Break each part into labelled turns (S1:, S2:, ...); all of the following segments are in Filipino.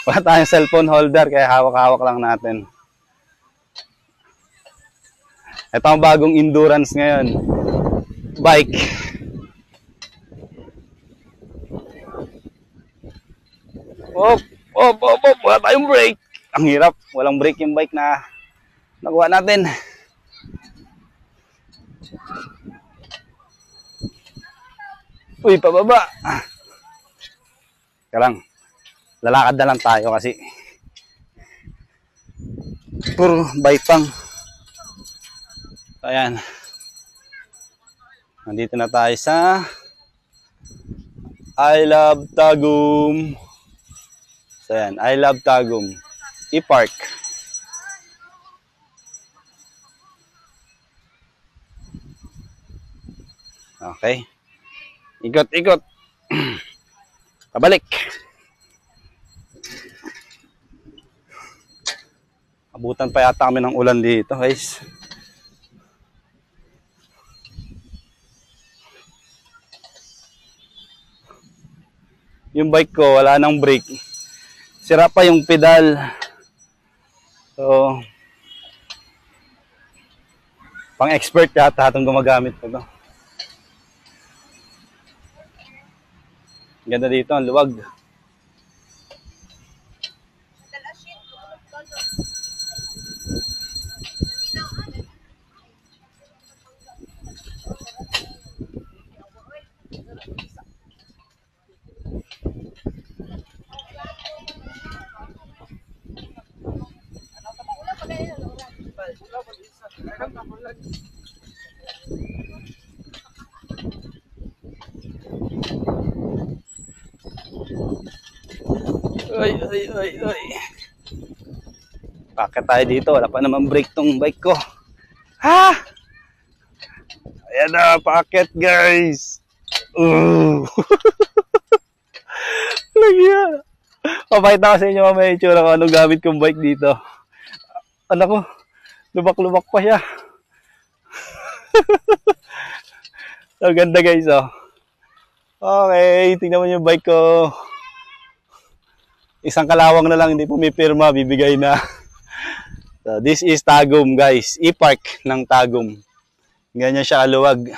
S1: Wala tayong cellphone holder, kaya hawak-hawak lang natin. Ito ang bagong endurance ngayon. Bike. Op, op, op, op. Wala tayong brake. Ang hirap. Walang brake yung bike na nakuha natin. Uy, pababa. Kaya lang. Lalakad na lang tayo kasi puro baitang. Ayan. Nandito na tayo sa I Love Tagum. So ayan, I Love Tagum E-Park. Okay. Ikot-ikot. Pabalik. Abutan pa yata kami ng ulan dito, guys. Yung bike ko, wala nang brake. Sira pa yung pedal. So, pang expert yata itong gumagamit ko. Ganda dito, ang luwag. Ay. Bakit tayo dito? Wala pa naman brake tong bike ko. Ha! Ayan na, packet guys. Nagya. Papakita ko sa inyo mamaya yung tsura kung anong gamit kong bike dito. Ano ko, lubak-lubak pa siya. So, ganda guys, oh. Okay, tingnan mo yung bike ko. Isang kalawang na lang, hindi pumipirma, bibigay na. So, this is Tagum guys, E-Park ng Tagum. Ganyan siya aluwag.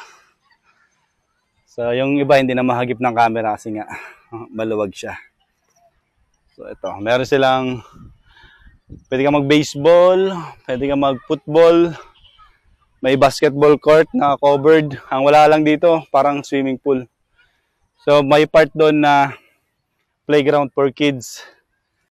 S1: So, yung iba hindi na mahagip ng camera kasi nga maluwag siya. So, ito, meron silang, pwede ka mag-baseball, pwede ka mag-football, may basketball court na covered. Ang wala lang dito, parang swimming pool. So, may part doon na playground for kids.